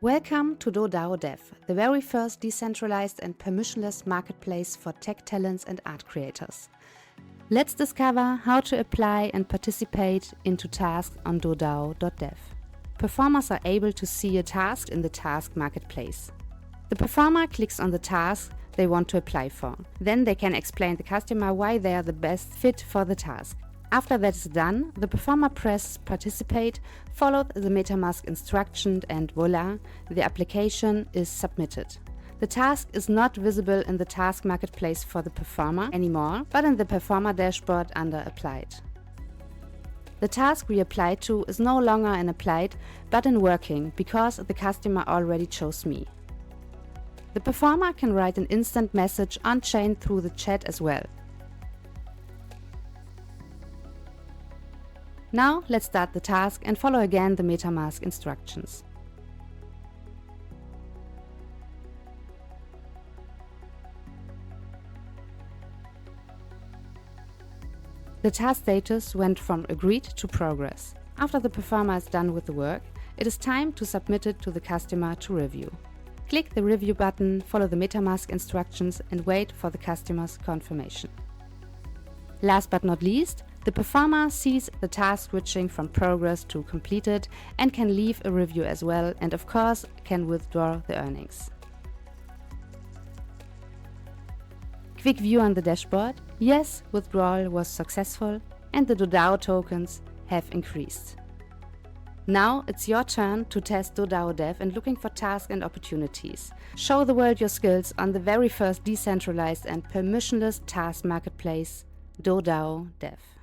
Welcome to Dodao.dev, the very first decentralized and permissionless marketplace for tech talents and art creators. Let's discover how to apply and participate into tasks on Dodao.dev. Performers are able to see a task in the task marketplace. The performer clicks on the task they want to apply for. Then they can explain to the customer why they are the best fit for the task. After that is done, the performer presses participate, followed the MetaMask instruction, and voila, the application is submitted. The task is not visible in the task marketplace for the performer anymore, but in the performer dashboard under applied. The task we applied to is no longer in applied, but in working, because the customer already chose me. The performer can write an instant message on-chain through the chat as well. Now let's start the task and follow again the MetaMask instructions. The task status went from agreed to progress. After the performer is done with the work, it is time to submit it to the customer to review. Click the review button, follow the MetaMask instructions and wait for the customer's confirmation. Last but not least, the performer sees the task switching from progress to completed and can leave a review as well, and of course can withdraw the earnings. Quick view on the dashboard. Yes, withdrawal was successful and the Dodao tokens have increased. Now it's your turn to test Dodao.dev and looking for tasks and opportunities. Show the world your skills on the very first decentralized and permissionless task marketplace, Dodao.dev.